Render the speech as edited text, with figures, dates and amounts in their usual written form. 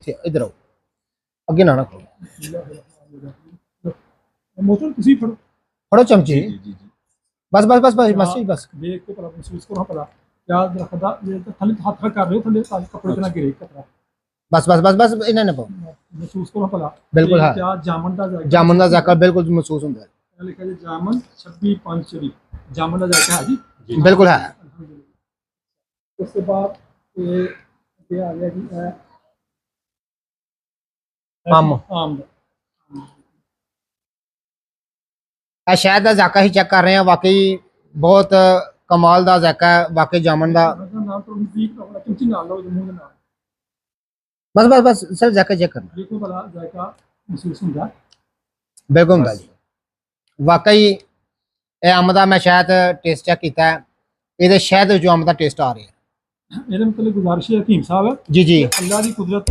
ਇੱਥੇ ਇਧਰ ਆਓ ਅੱਗੇ ਨਾ ਖੜੋ ਮੋਟਰ ਤੁਸੀਂ ਫੜੋ ਫੜੋ ਚਮਚੇ ਜੀ ਜੀ ਜੀ ਬਸ ਬਸ ਬਸ ਬਸ ਬਸ ਜੀ ਬਸ ਦੇਖ ਕੇ ਭਲਾ ਮਹਿਸੂਸ ਕਰੋ ਭਲਾ ਯਾਦ ਰੱਖਦਾ ਜੇ ਥੱਲੇ ਹੱਥ ਕਰ ਰਹੇ ਹੋ ਥੱਲੇ ਕੱਪੜੇ ਤੇ ਨਾ ਗਿਰੇ ਕਤਰਾ ਬਸ ਬਸ ਬਸ ਬਸ ਇਹਨਾਂ ਨੇ ਪਾਓ ਮਹਿਸੂਸ ਕਰੋ ਭਲਾ ਬਿਲਕੁਲ ਹੈ ਕਿਆ ਜਾਮਨ ਦਾ ਜਾਇਕਾ ਜਾਮਨ ਦਾ ਜ਼ਾਇਕਾ ਬਿਲਕੁਲ ਮਹਿਸੂਸ ਹੁੰਦਾ ਹੈ ਇਹ ਲਿਖਿਆ ਜੀ ਜਾਮਨ 26/5 ਜਾਮਨ ਦਾ ਜਾਇਕਾ ਹੈ ਜੀ ਬਿਲਕੁਲ ਹੈ ਉਸ ਤੋਂ ਬਾਅਦ ਇਹ ਆ ਗਿਆ ਜੀ ਆਮ ਆਮ ਇਹ ਸ਼ਹਿਦ ਦਾ ਜ਼ਾਇਕਾ ਹੀ ਚੈੱਕ ਕਰ ਰਹੇ ਹਾਂ ਵਾਕਈ ਬਹੁਤ ਕਮਾਲ ਦਾ ਜ਼ਾਇਕਾ ਹੈ ਵਾਕਈ ਜਾਮਨ ਦਾ ਨਾਮ ਤੋਂ ਠੀਕ ਹੋਣਾ ਤੁਸੀਂ ਨਾਲ ਲਓ ਮੂੰਹ ਦੇ ਨਾਲ ਬਸ ਬਸ ਬਸ ਸਰ ਜ਼ਾਇਕਾ ਚੈੱਕ ਕਰਨਾ ਦੇਖੋ ਭਲਾ ਜਾਇਕਾ ਮਹਿਸੂਸ ਹੁੰਦਾ ਬਿਲਕੁਲ ਹੁੰਦਾ ਜੀ ਵਾਕਈ ਇਹ ਅੰਬ ਦਾ ਮੈਂ ਸ਼ਾਇਦ ਟੇਸਟ ਚੈੱਕ ਕੀਤਾ ਹੈ ਇਹਦੇ ਸ਼ਹਿਦ ਵਿੱਚੋਂ ਅੰਬ ਦਾ ਟੇਸਟ ਆ ਰਿਹਾ ਇਹਦੇ ਮਤਲਬ ਗੁਜ਼ਾਰਿਸ਼ ਹੈ ਹਕੀਮ ਸਾਹਿਬ ਜੀ ਜੀ ਅੱਲਾ ਦੀ ਕੁਦਰਤ